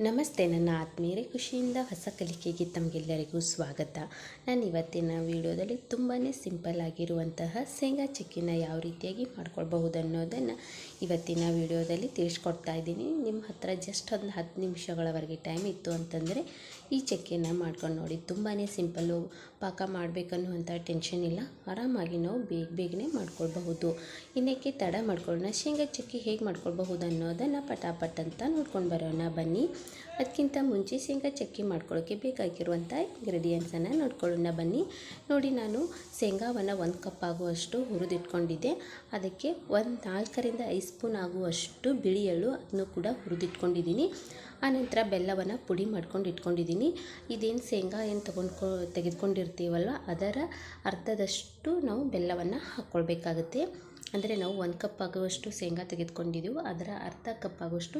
ನಮಸ್ತೆ ನನ್ನ ಆತ್ಮೀಯರೇ, ಖುಷಿಯಿಂದ ಹೊಸ ಕಲಿಕೆಗೆ ತಮಗೆಲ್ಲರಿಗೂ ಸ್ವಾಗತ. ನಾನು ಇವತ್ತಿನ ವಿಡಿಯೋದಲ್ಲಿ ತುಂಬಾ ಸಿಂಪಲ್ ಆಗಿರುವಂತಹ ಶೇಂಗಾ ಚಕ್ಕಿನ ಯಾವ ರೀತಿಯಾಗಿ ಮಾಡ್ಕೊಳ್ಬಹುದು ಅನ್ನೋದನ್ನು ಇವತ್ತಿನ ವಿಡಿಯೋದಲ್ಲಿ ತಿಳಿಸ್ಕೊಡ್ತಾ ಇದ್ದೀನಿ. ನಿಮ್ಮ ಹತ್ರ ಜಸ್ಟ್ ಒಂದು 10 ನಿಮಿಷಗಳವರೆಗೆ ಟೈಮ್ ಇತ್ತು ಅಂತಂದರೆ ಈ ಚಕ್ಕಿನ ಮಾಡ್ಕೊಂಡು ನೋಡಿ. ತುಂಬಾ ಸಿಂಪಲ್ಲು, ಪಾಕ ಮಾಡಬೇಕನ್ನುವಂಥ ಟೆನ್ಷನ್ ಇಲ್ಲ. ಆರಾಮಾಗಿ ನಾವು ಬೇಗನೆ ಮಾಡ್ಕೊಳ್ಬಹುದು. ಇನ್ನೇಕೆ ತಡ ಮಾಡ್ಕೊಳ್ಳೋಣ, ಶೇಂಗಾ ಚಕ್ಕಿ ಹೇಗೆ ಮಾಡ್ಕೊಳ್ಬಹುದು ಅನ್ನೋದನ್ನು ಪಟಾಪಟ್ ಅಂತ ನೋಡ್ಕೊಂಡು ಬರೋಣ ಬನ್ನಿ. ಅದಕ್ಕಿಂತ ಮುಂಚೆ ಶೇಂಗಾ ಚಕ್ಕಿ ಮಾಡ್ಕೊಳ್ಳೋಕ್ಕೆ ಬೇಕಾಗಿರುವಂಥ ಇಂಗ್ರೀಡಿಯೆಂಟ್ಸನ್ನು ನೋಡ್ಕೊಳ್ಳೋಣ ಬನ್ನಿ. ನೋಡಿ, ನಾನು ಶೇಂಗಾವನ್ನು 1 ಕಪ್ ಆಗುವಷ್ಟು ಹುರಿದಿಟ್ಕೊಂಡಿದ್ದೆ. ಅದಕ್ಕೆ 4ರಿಂದ 5 ಸ್ಪೂನ್ ಆಗುವಷ್ಟು ಬಿಳಿ ಎಳ್ಳು ಅದನ್ನು ಕೂಡ ಹುರಿದಿಟ್ಕೊಂಡಿದ್ದೀನಿ. ಆನಂತರ ಬೆಲ್ಲವನ್ನು ಪುಡಿ ಮಾಡ್ಕೊಂಡು ಇಟ್ಕೊಂಡಿದ್ದೀನಿ. ಇದೇನು ಶೇಂಗಾ ಏನು ತೆಗೆದುಕೊಂಡಿರ್ತೀವಲ್ವ ಅದರ ಅರ್ಧದಷ್ಟು ನಾವು ಬೆಲ್ಲವನ್ನು ಹಾಕ್ಕೊಳ್ಬೇಕಾಗುತ್ತೆ. ಅಂದರೆ ನಾವು 1 ಕಪ್ ಆಗುವಷ್ಟು ಶೇಂಗಾ ತೆಗೆದುಕೊಂಡಿದ್ದೀವಿ, ಅದರ ಅರ್ಧ ಕಪ್ ಆಗುವಷ್ಟು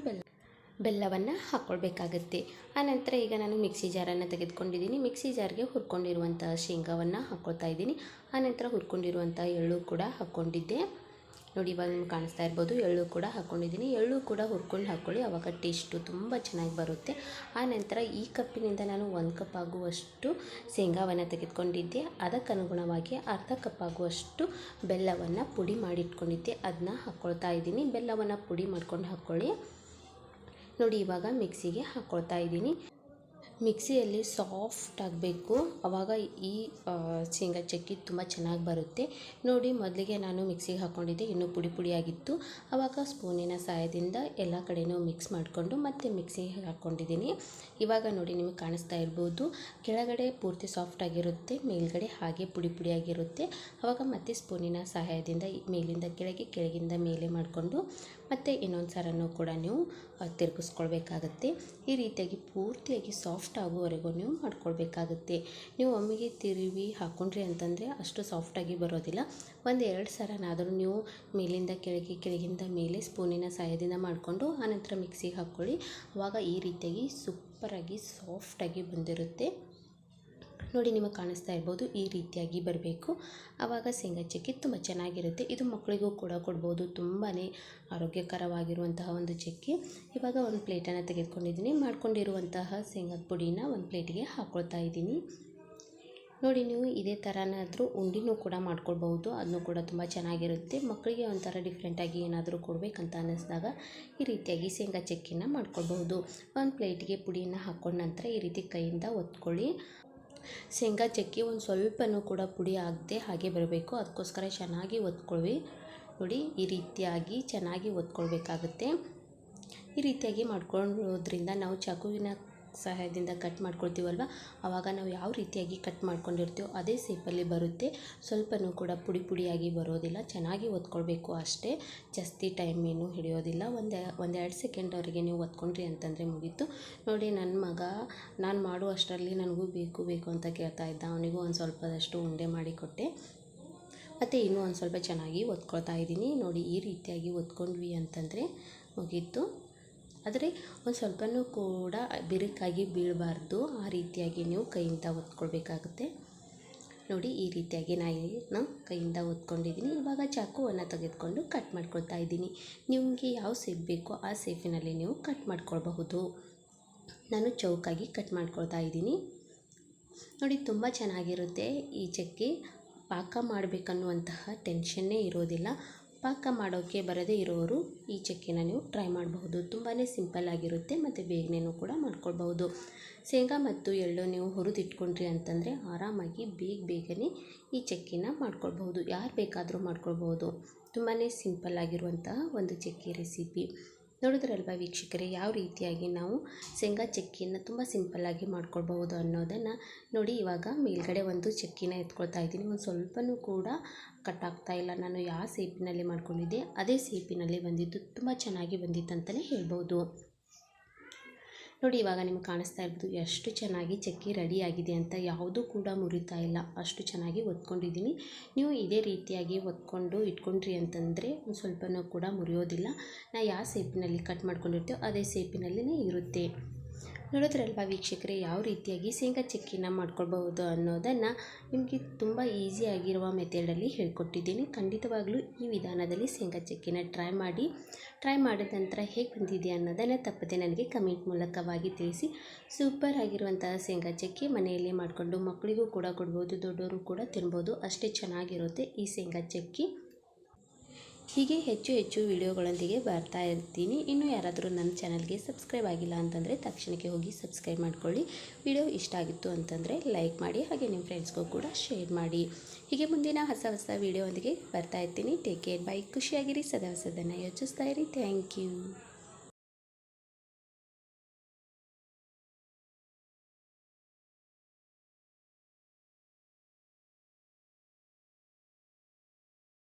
ಬೆಲ್ಲವನ್ನು ಹಾಕ್ಕೊಳ್ಬೇಕಾಗತ್ತೆ. ಆನಂತರ ಈಗ ನಾನು ಮಿಕ್ಸಿ ಜಾರನ್ನು ತೆಗೆದುಕೊಂಡಿದ್ದೀನಿ. ಮಿಕ್ಸಿ ಜಾರ್ಗೆ ಹುರ್ಕೊಂಡಿರುವಂಥ ಶೇಂಗಾವನ್ನು ಹಾಕ್ಕೊಳ್ತಾ ಇದ್ದೀನಿ. ಆನಂತರ ಹುರ್ಕೊಂಡಿರುವಂಥ ಎಳ್ಳು ಕೂಡ ಹಾಕ್ಕೊಂಡಿದ್ದೆ. ನೋಡಿ, ಇವಾಗ ನಿಮ್ಗೆ ಕಾಣಿಸ್ತಾ ಇರ್ಬೋದು, ಎಳ್ಳು ಕೂಡ ಹಾಕ್ಕೊಂಡಿದ್ದೀನಿ. ಎಳ್ಳು ಕೂಡ ಹುರ್ಕೊಂಡು ಹಾಕ್ಕೊಳ್ಳಿ, ಆವಾಗ ಟೇಸ್ಟು ತುಂಬ ಚೆನ್ನಾಗಿ ಬರುತ್ತೆ. ಆನಂತರ ಈ ಕಪ್ಪಿನಿಂದ ನಾನು 1 ಕಪ್ ಆಗುವಷ್ಟು ಶೇಂಗಾವನ್ನು ತೆಗೆದುಕೊಂಡಿದ್ದೆ. ಅದಕ್ಕನುಗುಣವಾಗಿ ಅರ್ಧ ಕಪ್ ಆಗುವಷ್ಟು ಬೆಲ್ಲವನ್ನು ಪುಡಿ ಮಾಡಿಟ್ಕೊಂಡಿದ್ದೆ, ಅದನ್ನ ಹಾಕ್ಕೊಳ್ತಾ ಇದ್ದೀನಿ. ಬೆಲ್ಲವನ್ನು ಪುಡಿ ಮಾಡ್ಕೊಂಡು ಹಾಕ್ಕೊಳ್ಳಿ. ನೋಡಿ, ಇವಾಗ ಮಿಕ್ಸಿಗೆ ಹಾಕ್ಕೊಳ್ತಾ ಇದ್ದೀನಿ. ಮಿಕ್ಸಿಯಲ್ಲಿ ಸಾಫ್ಟ್ ಆಗಬೇಕು, ಆವಾಗ ಈ ಶೇಂಗಾ ಚಕ್ಕಿ ತುಂಬ ಚೆನ್ನಾಗಿ ಬರುತ್ತೆ. ನೋಡಿ, ಮೊದಲಿಗೆ ನಾನು ಮಿಕ್ಸಿಗೆ ಹಾಕ್ಕೊಂಡಿದ್ದೆ, ಇನ್ನೂ ಪುಡಿಯಾಗಿತ್ತು. ಆವಾಗ ಸ್ಪೂನಿನ ಸಹಾಯದಿಂದ ಎಲ್ಲ ಕಡೆಯೂ ಮಿಕ್ಸ್ ಮಾಡಿಕೊಂಡು ಮತ್ತೆ ಮಿಕ್ಸಿಗೆ ಹಾಕ್ಕೊಂಡಿದ್ದೀನಿ. ಇವಾಗ ನೋಡಿ, ನಿಮಗೆ ಕಾಣಿಸ್ತಾ ಇರ್ಬೋದು, ಕೆಳಗಡೆ ಪೂರ್ತಿ ಸಾಫ್ಟಾಗಿರುತ್ತೆ, ಮೇಲ್ಗಡೆ ಹಾಗೆ ಪುಡಿಯಾಗಿರುತ್ತೆ. ಆವಾಗ ಮತ್ತೆ ಸ್ಪೂನಿನ ಸಹಾಯದಿಂದ ಮೇಲಿಂದ ಕೆಳಗಿಂದ ಮೇಲೆ ಮಾಡಿಕೊಂಡು ಮತ್ತು ಇನ್ನೊಂದು ಸಾರನ್ನು ಕೂಡ ನೀವು ತಿರುಗಿಸ್ಕೊಳ್ಬೇಕಾಗತ್ತೆ. ಈ ರೀತಿಯಾಗಿ ಪೂರ್ತಿಯಾಗಿ ಸಾಫ್ಟ್ ಆಗುವವರೆಗೂ ನೀವು ಮಾಡ್ಕೊಳ್ಬೇಕಾಗುತ್ತೆ. ನೀವು ಒಮ್ಮೆಗೆ ತಿರುವಿ ಹಾಕ್ಕೊಂಡ್ರಿ ಅಂತಂದರೆ ಅಷ್ಟು ಸಾಫ್ಟಾಗಿ ಬರೋದಿಲ್ಲ. 1-2 ಸಾರನಾದರೂ ನೀವು ಮೇಲಿಂದ ಕೆಳಗಿಂದ ಮೇಲೆ ಸ್ಪೂನಿನ ಸಹಾಯದಿಂದ ಮಾಡಿಕೊಂಡು ಆನಂತರ ಮಿಕ್ಸಿಗೆ ಹಾಕ್ಕೊಳ್ಳಿ. ಆವಾಗ ಈ ರೀತಿಯಾಗಿ ಸೂಪರಾಗಿ ಸಾಫ್ಟಾಗಿ ಬಂದಿರುತ್ತೆ. ನೋಡಿ, ನಿಮಗೆ ಕಾಣಿಸ್ತಾ ಇರ್ಬೋದು, ಈ ರೀತಿಯಾಗಿ ಬರಬೇಕು. ಆವಾಗ ಶೇಂಗಾ ಚಕ್ಕಿ ತುಂಬ ಚೆನ್ನಾಗಿರುತ್ತೆ. ಇದು ಮಕ್ಕಳಿಗೂ ಕೂಡ ಕೊಡ್ಬೋದು. ತುಂಬಾ ಆರೋಗ್ಯಕರವಾಗಿರುವಂತಹ ಒಂದು ಚಕ್ಕಿ. ಇವಾಗ ಒಂದು ಪ್ಲೇಟನ್ನು ತೆಗೆದುಕೊಂಡಿದ್ದೀನಿ. ಮಾಡ್ಕೊಂಡಿರುವಂತಹ ಶೇಂಗಾದ ಪುಡಿನ ಒಂದು ಪ್ಲೇಟಿಗೆ ಹಾಕ್ಕೊಳ್ತಾ ಇದ್ದೀನಿ. ನೋಡಿ, ನೀವು ಇದೇ ಥರನಾದರೂ ಉಂಡಿನೂ ಕೂಡ ಮಾಡ್ಕೊಳ್ಬಹುದು. ಅದನ್ನು ಕೂಡ ತುಂಬ ಚೆನ್ನಾಗಿರುತ್ತೆ. ಮಕ್ಕಳಿಗೆ ಒಂಥರ ಡಿಫ್ರೆಂಟಾಗಿ ಏನಾದರೂ ಕೊಡಬೇಕಂತ ಅನ್ನಿಸಿದಾಗ ಈ ರೀತಿಯಾಗಿ ಶೇಂಗಾ ಚಕ್ಕಿನ ಮಾಡ್ಕೊಳ್ಬಹುದು. ಒಂದು ಪ್ಲೇಟಿಗೆ ಪುಡಿಯನ್ನು ಹಾಕ್ಕೊಂಡ ನಂತರ ಈ ರೀತಿ ಕೈಯಿಂದ ಒತ್ಕೊಳ್ಳಿ. ಶೇಂಗಾ ಚಕ್ಕಿ ಒಂದು ಸ್ವಲ್ಪನೂ ಕೂಡ ಪುಡಿ ಆಗದೆ ಹಾಗೆ ಬರಬೇಕು, ಅದಕ್ಕೋಸ್ಕರ ಚೆನ್ನಾಗಿ ಒತ್ಕೊಳ್ಳಿ. ನೋಡಿ, ಈ ರೀತಿಯಾಗಿ ಚೆನ್ನಾಗಿ ಒತ್ಕೊಳ್ಬೇಕಾಗುತ್ತೆ. ಈ ರೀತಿಯಾಗಿ ಮಾಡ್ಕೊಳ್ಳೋದ್ರಿಂದ ನಾವು ಚಾಕುವಿನ ಸಹಾಯದಿಂದ ಕಟ್ ಮಾಡ್ಕೊಳ್ತೀವಲ್ವ, ಆವಾಗ ನಾವು ಯಾವ ರೀತಿಯಾಗಿ ಕಟ್ ಮಾಡ್ಕೊಂಡಿರ್ತೀವೋ ಅದೇ ಶೇಪಲ್ಲಿ ಬರುತ್ತೆ. ಸ್ವಲ್ಪನೂ ಕೂಡ ಪುಡಿಯಾಗಿ ಬರೋದಿಲ್ಲ. ಚೆನ್ನಾಗಿ ಒತ್ಕೊಳ್ಬೇಕು ಅಷ್ಟೇ, ಜಾಸ್ತಿ ಟೈಮ್ ಏನು ಹಿಡಿಯೋದಿಲ್ಲ. ಒಂದೆರಡು ಸೆಕೆಂಡ್ವರೆಗೆ ನೀವು ಒತ್ಕೊಂಡ್ರಿ ಅಂತಂದರೆ ಮುಗೀತು. ನೋಡಿ, ನನ್ನ ಮಗ ನಾನು ಮಾಡುವಷ್ಟರಲ್ಲಿ ನನಗೂ ಬೇಕು ಅಂತ ಕೇಳ್ತಾ ಇದ್ದ. ಅವನಿಗೂ ಒಂದು ಸ್ವಲ್ಪದಷ್ಟು ಉಂಡೆ ಮಾಡಿಕೊಟ್ಟೆ. ಮತ್ತು ಇನ್ನೂ ಒಂದು ಸ್ವಲ್ಪ ಚೆನ್ನಾಗಿ ಒತ್ಕೊಳ್ತಾ ಇದ್ದೀನಿ. ನೋಡಿ, ಈ ರೀತಿಯಾಗಿ ಒತ್ಕೊಂಡ್ವಿ ಅಂತಂದರೆ ಮುಗೀತು. ಆದರೆ ಒಂದು ಸ್ವಲ್ಪನೂ ಕೂಡ ಬಿರುಕಾಗಿ ಬೀಳಬಾರ್ದು, ಆ ರೀತಿಯಾಗಿ ನೀವು ಕೈಯಿಂದ ಒತ್ಕೊಳ್ಬೇಕಾಗುತ್ತೆ. ನೋಡಿ, ಈ ರೀತಿಯಾಗಿ ನಾನು ಕೈಯಿಂದ ಒತ್ಕೊಂಡಿದ್ದೀನಿ. ಇವಾಗ ಚಾಕುವನ್ನು ತೆಗೆದುಕೊಂಡು ಕಟ್ ಮಾಡ್ಕೊಳ್ತಾ ಇದ್ದೀನಿ. ನಿಮಗೆ ಯಾವ ಶೇಪ್ ಬೇಕೋ ಆ ಶೇಪಿನಲ್ಲಿ ನೀವು ಕಟ್ ಮಾಡ್ಕೊಳ್ಬಹುದು. ನಾನು ಚೌಕಾಗಿ ಕಟ್ ಮಾಡ್ಕೊಳ್ತಾ ಇದ್ದೀನಿ. ನೋಡಿ, ತುಂಬ ಚೆನ್ನಾಗಿರುತ್ತೆ ಈ ಚಕ್ಕಿ. ಪಾಕ ಮಾಡಬೇಕನ್ನುವಂತಹ ಟೆನ್ಷನ್ನೇ ಇರೋದಿಲ್ಲ. ಪಾಕ ಮಾಡೋಕ್ಕೆ ಬರದೇ ಇರೋರು ಈ ಚಕ್ಕಿನ ನೀವು ಟ್ರೈ ಮಾಡಬಹುದು. ತುಂಬಾ ಸಿಂಪಲ್ ಆಗಿರುತ್ತೆ ಮತ್ತು ಬೇಗನೆ ಕೂಡ ಮಾಡ್ಕೊಳ್ಬಹುದು. ಶೇಂಗಾ ಮತ್ತು ಎಳ್ಳು ನೀವು ಹುರಿದಿಟ್ಕೊಂಡ್ರಿ ಅಂತಂದರೆ ಆರಾಮಾಗಿ ಬೇಗನೆ ಈ ಚಕ್ಕಿನ ಮಾಡ್ಕೊಳ್ಬಹುದು. ಯಾರು ಬೇಕಾದರೂ ಮಾಡ್ಕೊಳ್ಬಹುದು. ತುಂಬಾ ಸಿಂಪಲ್ ಆಗಿರುವಂತಹ ಒಂದು ಚಕ್ಕಿ ರೆಸಿಪಿ. ನೋಡಿದ್ರಲ್ವ ವೀಕ್ಷಕರೇ, ಯಾವ ರೀತಿಯಾಗಿ ನಾವು ಶೇಂಗಾ ಚಕ್ಕಿಯನ್ನು ತುಂಬ ಸಿಂಪಲ್ಲಾಗಿ ಮಾಡ್ಕೊಳ್ಬಹುದು ಅನ್ನೋದನ್ನು ನೋಡಿ. ಇವಾಗ ಮೇಲ್ಗಡೆ ಒಂದು ಚಕ್ಕಿನ ಎತ್ಕೊಳ್ತಾ ಇದ್ದೀನಿ. ಒಂದು ಸ್ವಲ್ಪನೂ ಕೂಡ ಕಟ್ ಆಗ್ತಾ ಇಲ್ಲ. ನಾನು ಯಾವ ಶೇಪಿನಲ್ಲಿ ಮಾಡ್ಕೊಂಡಿದ್ದೆ ಅದೇ ಶೇಪಿನಲ್ಲಿ ಬಂದಿದ್ದು, ತುಂಬ ಚೆನ್ನಾಗಿ ಬಂದಿತ್ತು ಅಂತಲೇ ಹೇಳ್ಬೋದು. ನೋಡಿ, ಇವಾಗ ನಿಮ್ಗೆ ಕಾಣಿಸ್ತಾ ಇರ್ಬೋದು ಎಷ್ಟು ಚೆನ್ನಾಗಿ ಚಕ್ಕಿ ರೆಡಿಯಾಗಿದೆ ಅಂತ. ಯಾವುದೂ ಕೂಡ ಮುರಿತಾ ಇಲ್ಲ, ಅಷ್ಟು ಚೆನ್ನಾಗಿ ಒತ್ಕೊಂಡಿದ್ದೀನಿ. ನೀವು ಇದೇ ರೀತಿಯಾಗಿ ಒತ್ಕೊಂಡು ಇಟ್ಕೊಂಡ್ರಿ ಅಂತಂದರೆ ಒಂದು ಸ್ವಲ್ಪನೂ ಕೂಡ ಮುರಿಯೋದಿಲ್ಲ. ನಾವು ಯಾವ ಶೇಪಿನಲ್ಲಿ ಕಟ್ ಮಾಡ್ಕೊಂಡಿರ್ತೀವೋ ಅದೇ ಶೇಪಿನಲ್ಲಿನೇ ಇರುತ್ತೆ. ನೋಡಿದ್ರಲ್ವ ವೀಕ್ಷಕರೇ, ಯಾವ ರೀತಿಯಾಗಿ ಶೇಂಗಾ ಚಕ್ಕಿನ ಮಾಡ್ಕೊಳ್ಬಹುದು ಅನ್ನೋದನ್ನು ನಿಮಗೆ ತುಂಬ ಈಸಿಯಾಗಿರುವ ಮೆಥಡಲ್ಲಿ ಹೇಳ್ಕೊಟ್ಟಿದ್ದೀನಿ. ಖಂಡಿತವಾಗ್ಲೂ ಈ ವಿಧಾನದಲ್ಲಿ ಶೇಂಗಾ ಚಕ್ಕಿನ ಟ್ರೈ ಮಾಡಿದ ನಂತರ ಹೇಗೆ ಬಂದಿದೆ ಅನ್ನೋದನ್ನು ತಪ್ಪದೆ ನನಗೆ ಕಮೆಂಟ್ ಮೂಲಕವಾಗಿ ತಿಳಿಸಿ. ಸೂಪರ್ ಆಗಿರುವಂತಹ ಶೇಂಗಾ ಚಕ್ಕಿ ಮನೆಯಲ್ಲೇ ಮಾಡಿಕೊಂಡು ಮಕ್ಕಳಿಗೂ ಕೂಡ ಕೊಡ್ಬೋದು, ದೊಡ್ಡವರು ಕೂಡ ತಿನ್ಬೋದು. ಅಷ್ಟೇ ಚೆನ್ನಾಗಿರುತ್ತೆ ಈ ಶೇಂಗಾ ಚಕ್ಕಿ. ಹೀಗೆ ಹೆಚ್ಚು ವಿಡಿಯೋಗಳೊಂದಿಗೆ ಬರ್ತಾ ಇರ್ತೀನಿ. ಇನ್ನು ಯಾರಾದರೂ ನನ್ನ ಚಾನಲ್ಗೆ ಸಬ್ಸ್ಕ್ರೈಬ್ ಆಗಿಲ್ಲ ಅಂತಂದರೆ ತಕ್ಷಣಕ್ಕೆ ಹೋಗಿ ಸಬ್ಸ್ಕ್ರೈಬ್ ಮಾಡ್ಕೊಳ್ಳಿ. ವಿಡಿಯೋ ಇಷ್ಟ ಆಗಿತ್ತು ಅಂತಂದರೆ ಲೈಕ್ ಮಾಡಿ, ಹಾಗೆ ನಿಮ್ಮ ಫ್ರೆಂಡ್ಸ್ಗೂ ಕೂಡ ಶೇರ್ ಮಾಡಿ. ಹೀಗೆ ಮುಂದಿನ ಹೊಸ ವಿಡಿಯೋದೊಂದಿಗೆ ಬರ್ತಾ ಇರ್ತೀನಿ. Take care, by. ಖುಷಿಯಾಗಿರಿ, ಸದಾ ಹೊಸದನ್ನು ಯೋಚಿಸ್ತಾ ಇರಿ. Thank you.